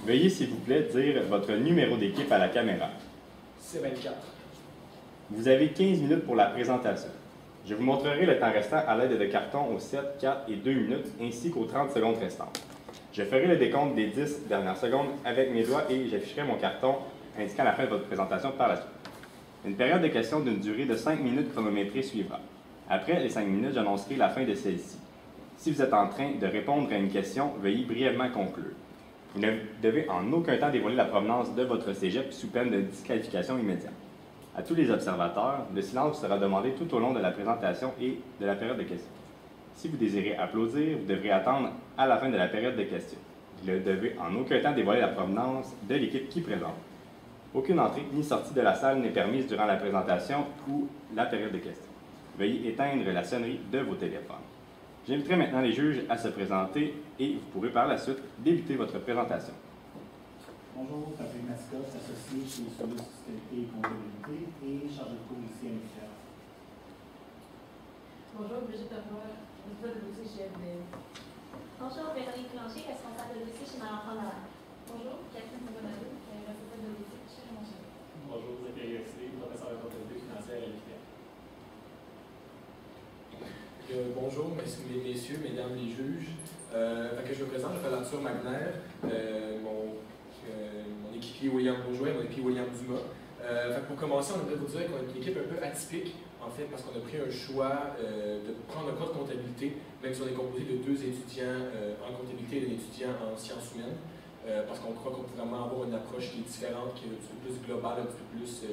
Veuillez s'il vous plaît dire votre numéro d'équipe à la caméra. C24. Vous avez 15 minutes pour la présentation. Je vous montrerai le temps restant à l'aide de cartons aux 7, 4 et 2 minutes ainsi qu'aux 30 secondes restantes. Je ferai le décompte des 10 dernières secondes avec mes doigts et j'afficherai mon carton indiquant la fin de votre présentation par la suite. Une période de questions d'une durée de 5 minutes chronométrée suivra. Après les 5 minutes, j'annoncerai la fin de celle-ci. Si vous êtes en train de répondre à une question, veuillez brièvement conclure. Vous ne devez en aucun temps dévoiler la provenance de votre cégep sous peine de disqualification immédiate. À tous les observateurs, le silence sera demandé tout au long de la présentation et de la période de questions. Si vous désirez applaudir, vous devrez attendre à la fin de la période de questions. Vous ne devez en aucun temps dévoiler la provenance de l'équipe qui présente. Aucune entrée ni sortie de la salle n'est permise durant la présentation ou la période de questions. Veuillez éteindre la sonnerie de vos téléphones. J'inviterai maintenant les juges à se présenter et vous pourrez par la suite débuter votre présentation. Bonjour, Patrick Mascotte, associé chez Solus Fiscalité et Comptabilité et chargé de cours ici à l'UQTR. Bonjour, Brigitte Leroy, responsable de dossier chez FBL. Bonjour, Véronique Blanchet, responsable de dossier chez Malenfant Noël. Bonjour, Catherine Bonadou, responsable de dossier chez Raymond Chabot. Bonjour, Zachary Oxley, professeur de comptabilité financière à l'UQTR. Bonjour, messieurs, mesdames les juges. Je me présente, je m'appelle Arthur Magner, mon équipier William Bourgeois et mon équipier William Dumas. Pour commencer, on aimerait vous dire qu'on est une équipe un peu atypique, en fait, parce qu'on a pris un choix de prendre un cours de comptabilité, même si on est composé de 2 étudiants en comptabilité et d'un étudiant en sciences humaines, parce qu'on croit qu'on peut vraiment avoir une approche qui est différente, qui est un petit peu plus globale, un petit peu plus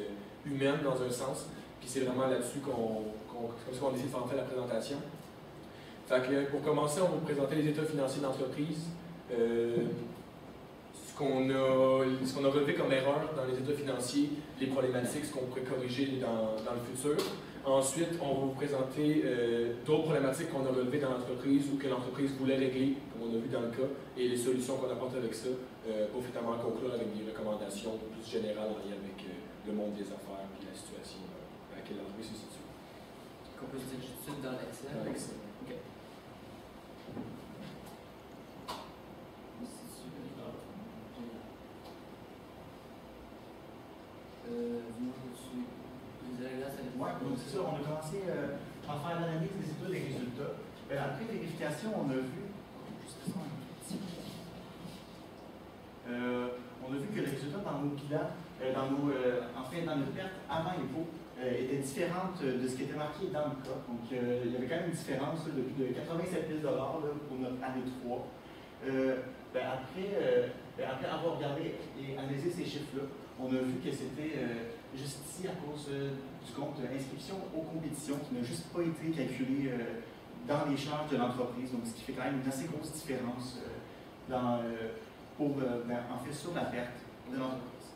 humaine dans un sens. Puis c'est vraiment là-dessus qu'on décide de faire la présentation. Pour commencer, on va vous présenter les états financiers d'entreprise. Ce qu'on a relevé comme erreur dans les états financiers, les problématiques, ce qu'on pourrait corriger dans le futur. Ensuite, on va vous présenter d'autres problématiques qu'on a relevées dans l'entreprise ou que l'entreprise voulait régler, comme on a vu dans le cas, et les solutions qu'on apporte avec ça, pour finalement conclure avec des recommandations plus générales en lien avec le monde des affaires et la situation à laquelle l'entreprise se situe. Qu'on peut se dire tout de suite dans l'Excel. Dans l'Excel. OK. Oui, donc c'est ça, on a commencé à faire l'analyse des états des résultats. Après vérification, on a vu que les résultats dans nos bilans, dans nos pertes avant impôt, étaient différentes de ce qui était marqué dans le cas. Donc, il y avait quand même une différence de 87 000 pour notre année 3. Après avoir regardé et analysé ces chiffres-là, on a vu que c'était juste ici à cause du compte inscription aux compétitions qui n'a juste pas été calculé dans les charges de l'entreprise. Donc, ce qui fait quand même une assez grosse différence sur la perte de l'entreprise.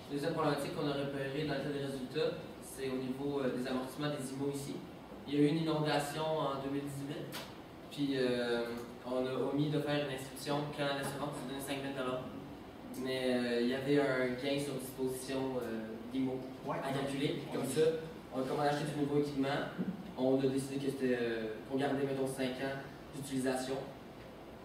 La deuxième problématique qu'on a repérée dans l'état des résultats, c'est au niveau des amortissements des IMO ici. Il y a eu une inondation en 2018, puis on a omis de faire une inscription quand l'assurance nous donnait 5 000 $. Mais il y avait un gain sur disposition d'IMO à calculer. Comme ça, comme on a acheté du nouveau équipement, on a décidé que c'était pour garder, mettons, 5 ans d'utilisation.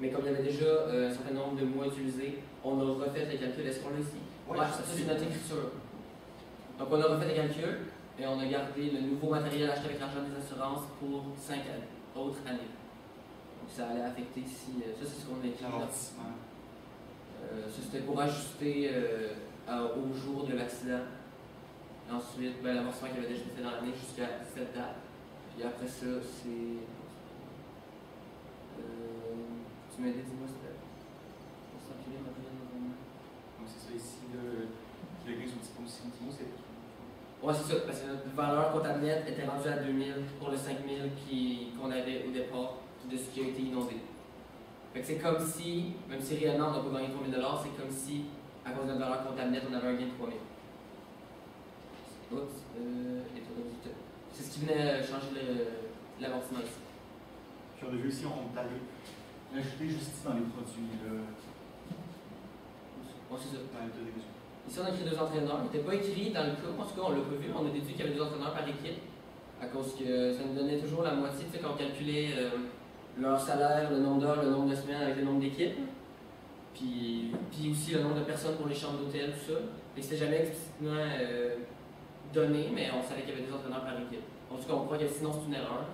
Mais comme il y avait déjà un certain nombre de mois utilisés, on a refait les calculs. Est-ce qu'on l'a ici? Oui, ça c'est notre écriture. Donc on a refait les calculs et on a gardé le nouveau matériel acheté avec l'argent des assurances pour 5 autres années. Donc ça allait affecter ici. Ça c'est ce qu'on a écrit. Ça c'était pour ajuster au jour de l'accident. Ensuite, l'amortissement qui avait déjà été fait dans l'année jusqu'à cette date. Puis après ça, c'est. Tu m'as dit, dis-moi, c'était. Pour s'enculer, Donc c'est ça ici, le gain sur disposition d'IMO, c'est. Ouais, c'est ça, parce que notre valeur comptable nette était rendue à 2000 pour le 5000 qu'on avait au départ de ce qui a été inondé. Fait que c'est comme si, même si réellement on n'a pas gagné 3000 $, c'est comme si, à cause de notre valeur comptable nette, on avait un gain de 3000. Oups, c'est ce qui venait changer l'amortissement ici. Puis on a vu aussi, on allait rajouter juste ici dans les produits. Ouais, c'est ça. Dans l'état des résultats. Ici, on a écrit 2 entraîneurs. Il n'était pas écrit dans le cas. En tout cas, on l'a pas vu, mais on a déduit qu'il y avait 2 entraîneurs par équipe. À cause que ça nous donnait toujours la moitié, tu sais, quand on calculait leur salaire, le nombre d'heures, le nombre de semaines avec le nombre d'équipes. puis aussi le nombre de personnes pour les chambres d'hôtel, tout ça. Fait que c'était jamais explicitement donné, mais on savait qu'il y avait 2 entraîneurs par équipe. En tout cas, on croit que sinon c'est une erreur.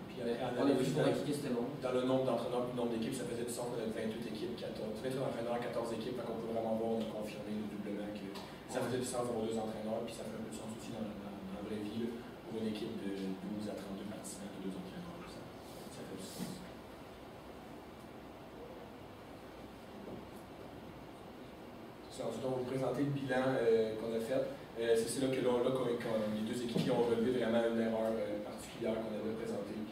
Puis On a vu pour acquis que c'était bon. dans le nombre d'entraîneurs et le nombre d'équipes, ça faisait du sens qu'on avait 28 équipes, 28 entraîneurs, 14 équipes, fait qu'on peut vraiment voir, on a confirmé doublement que ça faisait du sens d'avoir 2 entraîneurs, puis ça fait un peu de sens aussi dans la vraie vie, là, pour une équipe de 12 à 32 participants, de 2 entraîneurs. Ça fait du sens. Ensuite, on va vous présenter le bilan qu'on a fait. C'est là que quand les 2 équipes qui ont relevé vraiment une erreur particulière qu'on avait présentée et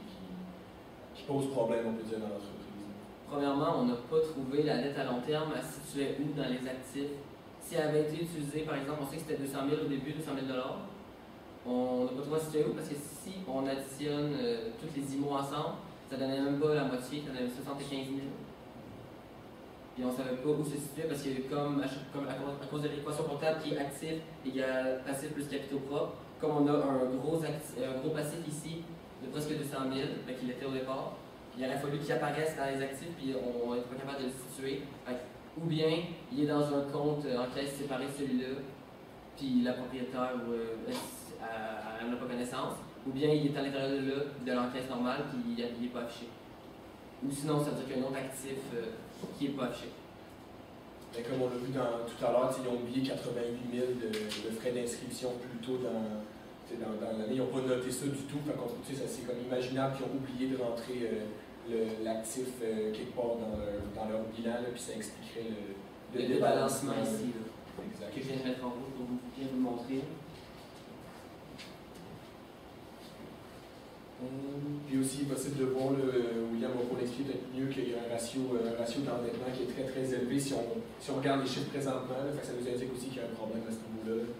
qui pose problème, on peut dire, dans l'entreprise. Premièrement, on n'a pas trouvé la dette à long terme, elle se situait où dans les actifs. Si elle avait été utilisée, par exemple, on sait que c'était 200 000 au début, 200 000 $, on n'a pas trouvé à se situer où parce que si on additionne tous les IMO ensemble, ça donnait même pas la moitié, ça donnait 75 000. Puis on ne savait pas où se situer parce que comme à cause de l'équation comptable qui est actif égale passif plus capitaux propres, comme on a un gros passif ici de presque 200 000, qu'il était au départ, puis il aurait fallu qu'il apparaisse dans les actifs, puis on n'était pas capable de le situer. Ou bien il est dans un compte en caisse séparé de celui-là, puis la propriétaire elle n'a pas connaissance, ou bien il est à l'intérieur de l'encaisse normale, puis il n'est pas affiché. Ou sinon, ça veut dire qu'il y a un autre actif qui n'est pas affiché. Mais comme on l'a vu tout à l'heure, ils ont oublié 88 000 de frais d'inscription plus tôt dans l'année. Ils n'ont pas noté ça du tout. C'est comme imaginable qu'ils ont oublié de rentrer l'actif quelque part dans leur bilan, là, puis ça expliquerait le débalancement ici, là, exact. que je viens de mettre en route pour bien vous le montrer. Puis aussi, il est possible de voir, William va pour l'expliquer peut-être mieux qu'il y a un ratio d'endettement qui est très très élevé si on regarde les chiffres présentement. Là, ça nous indique aussi qu'il y a un problème à ce niveau-là.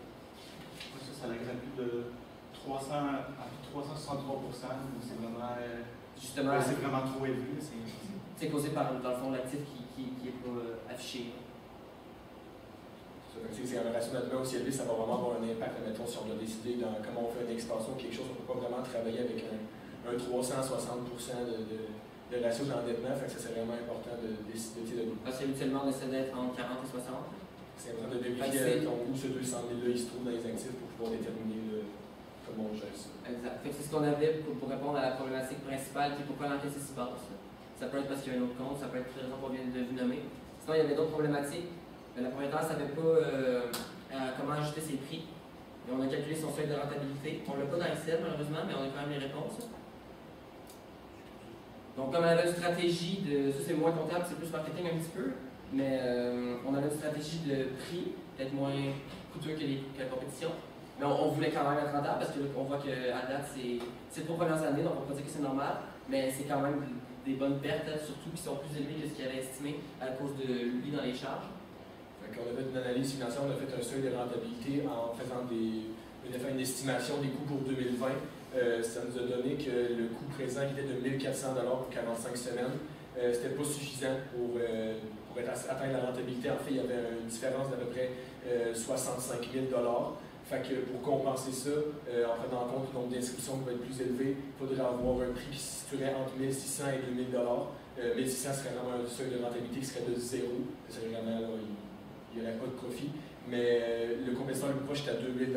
Ça a plus de 363%, donc c'est vraiment, Justement, c'est vraiment trop élevé. C'est causé par, dans le fond, l'actif qui n'est pas affiché. C'est un ratio d'endettement aussi élevé, ça va vraiment avoir un impact, mettons, si on doit décider dans comment on fait une expansion, quelque chose, on ne peut pas vraiment travailler avec un 360% de ratio d'endettement, fait que ça c'est vraiment important de décider de. Parce qu'habituellement, on essaie d'être entre 40 et 60. C'est important de vérifier où ce 200 000-là il se trouve dans les actifs pour pouvoir déterminer comment on gère ça. Exact. C'est ce qu'on avait pour répondre à la problématique principale, qui est pourquoi l'encaisse est si basse. Ça peut être parce qu'il y a un autre compte, ça peut être pour les raisons qu'on vient de vous nommer. Sinon, il y avait d'autres problématiques. La propriétaire ne savait pas comment ajuster ses prix. Et on a calculé son seuil de rentabilité. On ne l'a pas dans Excel, malheureusement, mais on a quand même les réponses. Donc, comme elle avait une stratégie ça c'est moins comptable, c'est plus marketing un petit peu, mais on avait une stratégie de prix, peut-être moins coûteux que la compétition. Mais on voulait quand même être rentable parce qu'on voit qu'à date, c'est les 3 premières années, donc on peut pas dire que c'est normal, mais c'est quand même des bonnes pertes, surtout qui sont plus élevées que ce qu'il avait estimé à cause de l'oubli dans les charges. On a fait une analyse financière, on a fait un seuil de rentabilité en faisant une estimation des coûts pour 2020. Ça nous a donné que le coût présent qui était de 1 400 $ pour 45 semaines, c'était pas suffisant pour atteindre la rentabilité. En fait, il y avait une différence d'à peu près 65 000 $. Fait que pour compenser ça, en prenant en compte le nombre d'inscriptions qui va être plus élevé, il faudrait avoir un prix qui se situerait entre 1 600 et 2 000 $. 1 600 serait vraiment un seuil de rentabilité qui serait de 0. Ça serait vraiment là, il n'y aurait pas de profit, mais le compétiteur le plus proche est à 2 000 $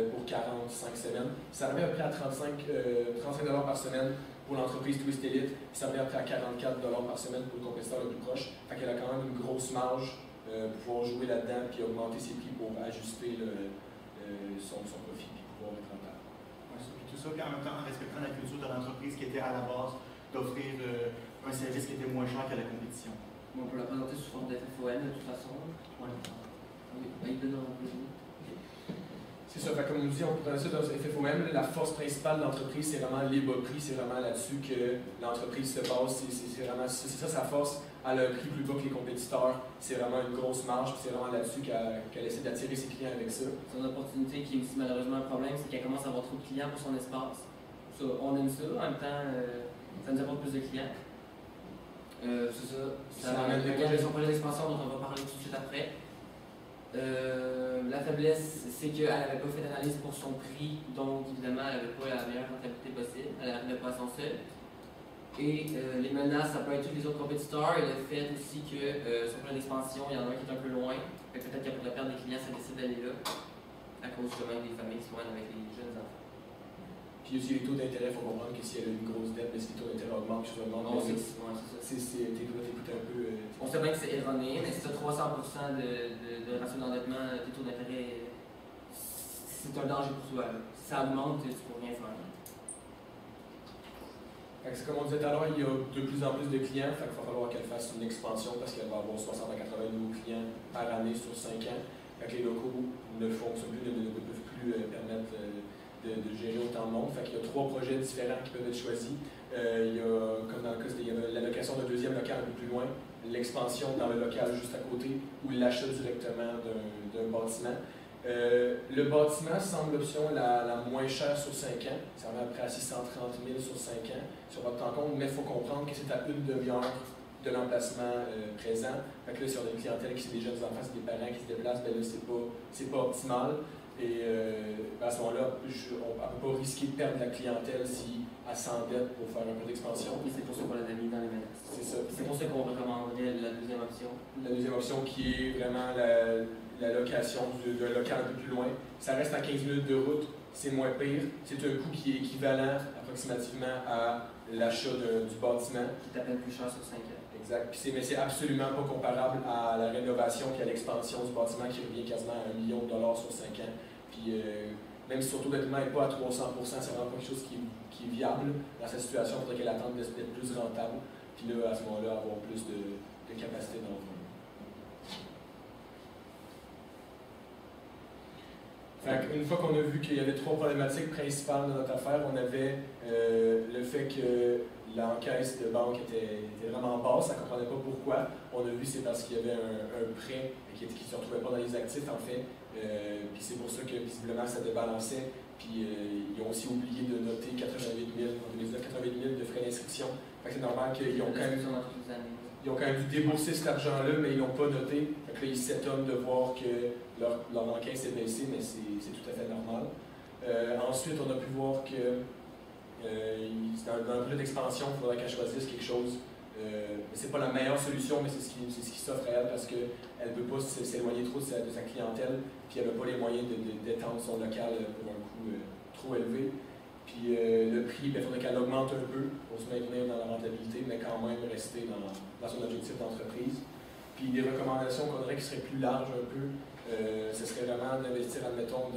pour 45 semaines. Ça revient à peu près à 35 $ par semaine pour l'entreprise Twist Elite, ça revient à peu près à 44 $ par semaine pour le compétiteur le plus proche. Fait qu'elle a quand même une grosse marge pour pouvoir jouer là-dedans et augmenter ses prix pour ajuster son profit et pouvoir être rentable. Tout ça, puis en même temps en respectant la culture de l'entreprise qui était à la base d'offrir un service qui était moins cher que la compétition. On peut la présenter sous forme d'FFOM de toute façon. Ouais. C'est ça, comme on nous dit, on prenait ça dans FFOM. La force principale de l'entreprise, c'est vraiment les bas prix, c'est vraiment là-dessus que l'entreprise se base. C'est ça sa force. Elle a un prix plus bas que les compétiteurs. C'est vraiment une grosse marge, puis c'est vraiment là-dessus qu'elle essaie d'attirer ses clients avec ça. Son opportunité qui est aussi malheureusement un problème, c'est qu'elle commence à avoir trop de clients pour son espace. Ça, on aime ça, en même temps, ça nous apporte plus de clients. C'est ça. Ça regarde son projet d'expansion dont on va parler tout de suite après. La faiblesse, c'est qu'elle n'avait pas fait d'analyse pour son prix, donc évidemment, elle n'avait pas la meilleure rentabilité possible. Elle n'arrivait pas à son seuil. Et les menaces, ça peut être tous les autres compétiteurs et le fait aussi que sur plein d'expansion, il y en a un qui est un peu loin. Peut-être qu'elle pourrait perdre des clients, ça décide d'aller là à cause justement des familles qui sont avec les jeunes enfants. Puis aussi les taux d'intérêt, il faut comprendre que si elle a une grosse dette, mais si les taux d'intérêt augmentent, je te demande. On sait que tes doigts t'écoutent un peu. on sait bien que c'est erroné, mais si tu as 300% de ratio d'endettement, tes taux d'intérêt, c'est un danger pour toi. Si ça augmente, tu peux rien faire. Comme on disait tout à l'heure, il y a de plus en plus de clients, il va falloir qu'elle fasse une expansion parce qu'elle va avoir 60 à 80 nouveaux clients par année sur 5 ans. Les locaux ne fonctionnent plus, ne peuvent plus permettre de gérer autant de monde. Il y a 3 projets différents qui peuvent être choisis. Il y a, comme dans le cas, il y a la location d'un deuxième local un peu plus loin, l'expansion dans le local juste à côté ou l'achat directement d'un bâtiment. Le bâtiment semble l'option la moins chère sur 5 ans. Ça va à peu près à 630 000 sur 5 ans sur votre compte, mais il faut comprendre que c'est à une demi-heure de l'emplacement présent. Fait que là, si on a une clientèle qui c'est des jeunes enfants, c'est des parents qui se déplacent, ben là, c'est pas optimal. Et à ce moment-là, on ne peut pas risquer de perdre la clientèle si elle s'endette pour faire un peu d'expansion. Et c'est pour ça qu'on l'a mis dans les menaces. C'est ça. C'est pour ça qu'on recommanderait la deuxième option. La deuxième option qui est vraiment la location d'un local un peu plus loin. Ça reste à 15 minutes de route, c'est moins pire. C'est un coût qui est équivalent approximativement à l'achat du bâtiment. Qui t'appelle plus cher sur 5 ans. Exact. Mais c'est absolument pas comparable à la rénovation et à l'expansion du bâtiment qui revient quasiment à $1 million sur 5 ans. Puis même si son taux d'endettement n'est pas à 300%, c'est vraiment pas quelque chose qui est viable. Dans cette situation, il faudrait qu'elle attende d'être plus rentable. Puis là, à ce moment-là, avoir plus de capacité d'emprunt. Une fois qu'on a vu qu'il y avait 3 problématiques principales dans notre affaire, on avait le fait que l'encaisse de banque était vraiment basse, on ne comprenait pas pourquoi. On a vu c'est parce qu'il y avait un prêt qui ne se retrouvait pas dans les actifs en fait. Puis c'est pour ça que visiblement ça débalançait. Puis ils ont aussi oublié de noter 88 000, en 2019, 88 000 de frais d'inscription. C'est normal qu'ils ont quand même dû débourser cet argent-là, mais ils ne l'ont pas noté. Fait que là, ils s'étonnent de voir que leur encaisse est baissée, mais c'est tout à fait normal. Ensuite, on a pu voir que dans le projet d'expansion, il faudrait qu'elle choisisse quelque chose. C'est pas la meilleure solution, mais c'est ce qui s'offre à elle parce qu'elle ne peut pas s'éloigner trop de sa clientèle, puis elle n'a pas les moyens d'étendre son local pour un coût trop élevé. Puis le prix, il faudrait qu'elle augmente un peu pour se maintenir dans la rentabilité, mais quand même rester dans son objectif d'entreprise. Puis des recommandations qu'on aurait qui seraient plus larges un peu, ce serait vraiment d'investir, admettons,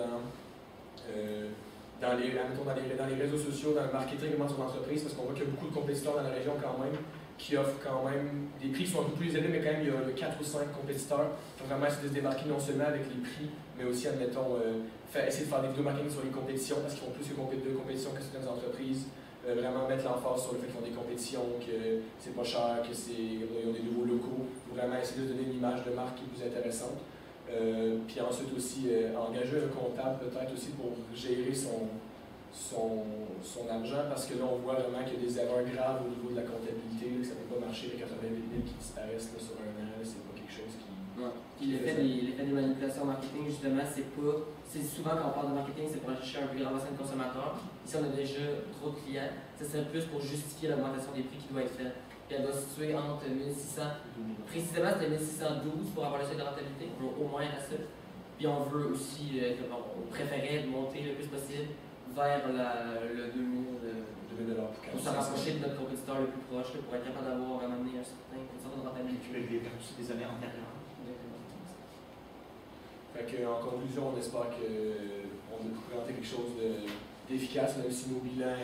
dans les réseaux sociaux, dans le marketing de son entreprise, parce qu'on voit qu'il y a beaucoup de compétiteurs dans la région quand même, qui offrent quand même des prix qui sont un peu plus élevés, mais quand même il y a 4 ou 5 compétiteurs. Il faut vraiment essayer de se démarquer non seulement avec les prix, mais aussi, admettons, essayer de faire des vidéos marketing sur les compétitions, parce qu'ils font plus de compétitions que certaines entreprises. Vraiment mettre l'emphase sur le fait qu'ils font des compétitions, que c'est pas cher, qu'ils ont des nouveaux locaux. Vraiment essayer de donner une image de marque qui est plus intéressante. Puis ensuite aussi, engager un comptable peut-être aussi pour gérer son argent, parce que là, on voit vraiment qu'il y a des erreurs graves au niveau de la comptabilité, que ça ne peut pas marcher avec 88 000 qui disparaissent là, sur un an, c'est pas quelque chose qui... Ouais. Puis l'effet des manipulations marketing, justement, c'est souvent quand on parle de marketing, c'est pour aller chercher un plus grand bassin de consommateurs. Ici, on a déjà trop de clients, ça serait plus pour justifier l'augmentation des prix qui doit être faite. Puis elle doit se situer entre 1600, précisément c'était 1612 pour avoir le seuil de rentabilité, on veut au moins à ça. Puis on veut aussi, on préférait monter le plus possible vers le 2000 pour se rapprocher de notre compétiteur le plus proche, pour être capable d'avoir amené une certaine rentabilité. Les pertes des années antérieures. En conclusion, on espère qu'on a présenté quelque chose d'efficace, même si nos bilans,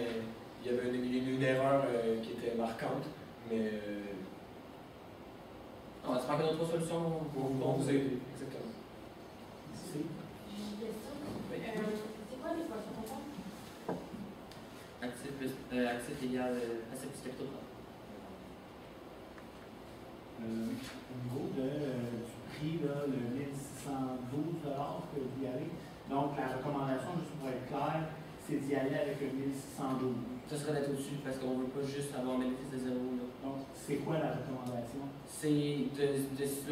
il y avait une erreur qui était marquante, mais on espère que notre solution vont vous aider. Exactement. J'ai une question. C'est quoi les poissons comptables? Actif égal asset plus capital. Au niveau du prix, là, le 1612 que vous y allez, donc la recommandation, juste pour être clair, c'est d'y aller avec le 1612. Ça serait d'être au-dessus parce qu'on ne veut pas juste avoir un bénéfice de zéro. Là. Donc, c'est quoi la recommandation? C'est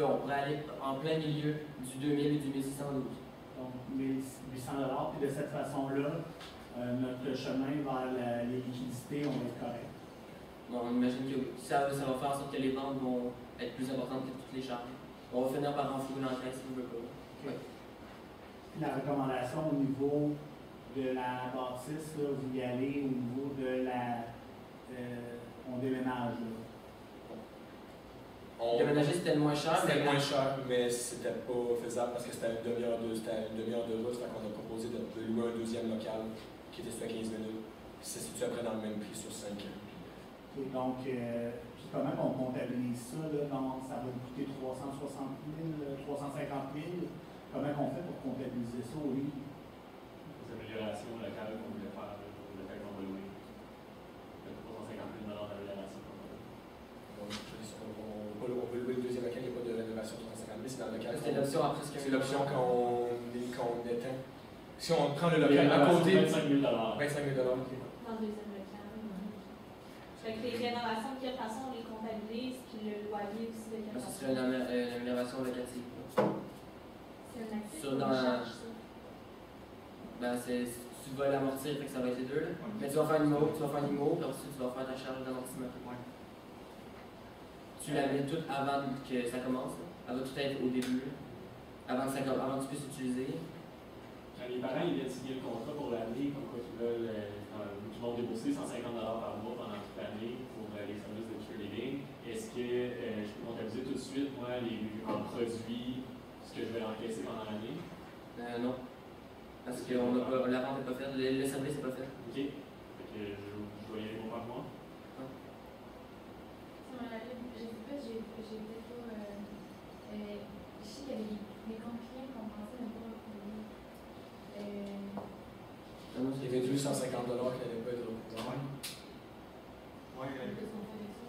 on pourrait aller en plein milieu du 2000 et du 1612. Donc, 1800 $, puis de cette façon-là, notre chemin vers les liquidités, on va être correct. Bon, on imagine que ça va faire en sorte que les ventes vont être plus importantes que toutes les charges. On va finir par renflouer l'encaisse si on veut pas. Ouais. Puis la recommandation au niveau de la bâtisse, là, vous y allez au niveau de la. On déménage. Là. Déménager, c'était le moins cher. C'était moins cher, mais c'était pas faisable parce que c'était une demi-heure de route. Fait qu'on a proposé de louer un deuxième local qui était sur 15 minutes. Puis ça se situe après dans le même prix sur 5 ans. Et donc, puis comment on comptabilise ça? Là, donc, ça va nous coûter 360 000, 350 000. Comment on fait pour comptabiliser ça au livre? Les améliorations locales qu'on voulait faire, le fait qu'on va louer. 350 000 d'amélioration. Donc, on peut louer le deuxième local, il n'y a pas de rénovation de 350 000, c'est dans le local. C'était l'option après ce que C'est l'option qu'on éteint. Si on prend le local à côté. 25 000 $. 25 000 $. Dans le deuxième local. Fait que les rénovations, de quelle façon on les comptabilise, puis le loyer aussi de quelle Ce façon? serait une amélioration locative. C'est un actif Sur ou dans une la- charge, ça? Ben, tu vas l'amortir, fait que ça va être les deux. Là. Mais tu vas faire un numéro, puis ensuite tu vas faire ta charge d'amortissement. Tu la mets toute avant que ça commence. Là. Elle va tout être au début, là. Avant que tu puisses utiliser. Quand les parents ils viennent signer le contrat pour l'année, comme quoi ils vont débourser 150 $ par mois pendant toute l'année pour les services de cheerleading, est-ce que je peux comptabiliser tout de suite, moi, en produits, ce que je vais encaisser pendant l'année? Non. Parce que la vente n'est pas faite, le service n'est pas fait. OK. Fait que je dois y aller mois par mois. Ça m'a rappelé, je sais pas, j'ai peut-être pas. Je sais qu'il y avait des comptes clients qu'on pensait ne pas payer. Il Il y avait 250 $ qui n'allaient pas être recouvrés. Qu'est-ce qu'on fait avec ça?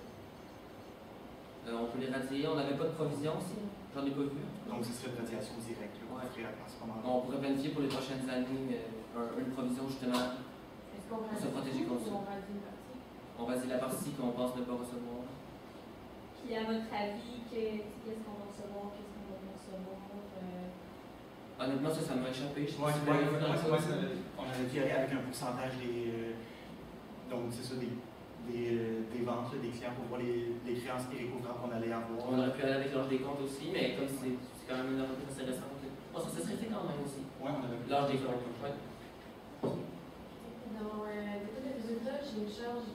On peut les radier, on n'avait pas de provision aussi. J'en ai pas vu. Donc, ce serait une radiation directe là, qu'on ferait à ce moment-là. On pourrait planifier pour les prochaines années une provision justement. Est-ce qu'on va Se protéger contre ça. On va dire partie? On va dire la partie qu'on pense ne pas recevoir. Puis à votre avis, qu'est-ce qu'on va recevoir, qu'est-ce qu'on va pas recevoir? Honnêtement, ça m'a échappé. Je sais Ouais, pas si vous l'avez vu dans le code. on a tiré avec un pourcentage donc c'est ça, des ventes, là, des clients pour voir les créances et les couvrants qu'on allait avoir. On aurait pu aller avec l'âge des comptes aussi, mais comme c'est quand même une ordre assez récente. Bon, ça serait fait quand même aussi. Ouais, on avait L'âge des comptes. Ouais. Dans l'état de résultat, j'ai une charge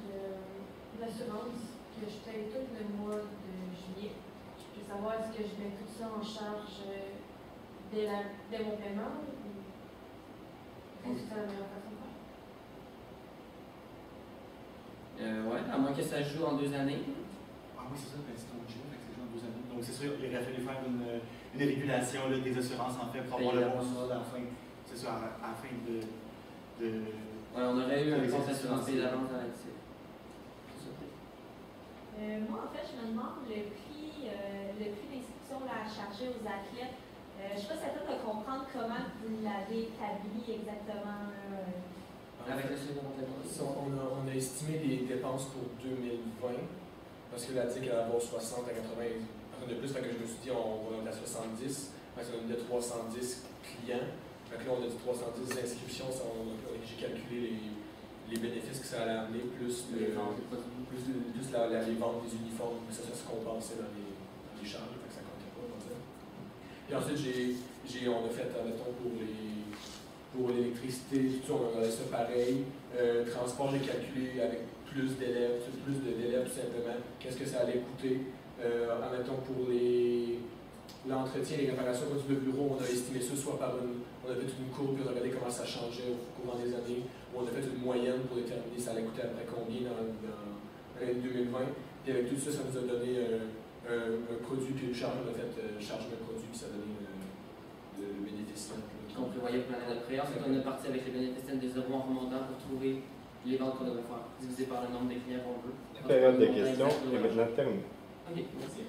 d'assurance que je paye tout le mois de juillet. Je veux savoir est-ce que je mets tout ça en charge dès mon paiement ou est-ce que c'est la meilleure façon de faire? Ouais, à moins que ça joue en 2 années. Ah oui, c'est ça, ben, c'est ton budget, fait que c'est genre 2 années. Donc c'est sûr, il aurait fallu faire une régulation là, des assurances en fait pour avoir le bon solde à la fin. C'est ça, à la fin de Ouais, on aurait eu un compte d'assurance payé d'avance dans l'actif. Moi, en fait, je me demande le prix d'inscription à charger aux athlètes. Je ne sais pas si ça peut de comprendre comment vous l'avez établi exactement. Avec le second On a estimé les dépenses pour 2020 parce que la DIC elle va avoir 60 à 80 de plus, fait que je me suis dit on va être à 70, parce qu'on a dit 310 clients. Fait que là on a dit 310 inscriptions, j'ai calculé les bénéfices que ça allait amener, plus les ventes des uniformes, mais ça se compensait dans les charges, fait que ça comptait pas comme ça. Et ensuite on a fait, mettons, pour l'électricité, tout ça, on a ça pareil. Transport, j'ai calculé avec plus d'élèves tout simplement. Qu'est-ce que ça allait coûter? Admettons, pour l'entretien, les réparations du bureau, on a estimé ça soit on a fait une courbe, puis on a regardé comment ça changeait au courant des années, ou on a fait une moyenne pour déterminer ça allait coûter après combien dans l'année 2020. Puis avec tout ça, ça nous a donné un produit, puis une charge, on a fait charge de produit, puis ça a donné le bénéfice. qu'on prévoyait pour l'année d'après. Ensuite, on est parti avec les bénéfices des zéros en remontant pour trouver les ventes qu'on devrait faire, divisé par le nombre de clients qu'on veut. La période de questions est maintenant terminée. Ok, merci.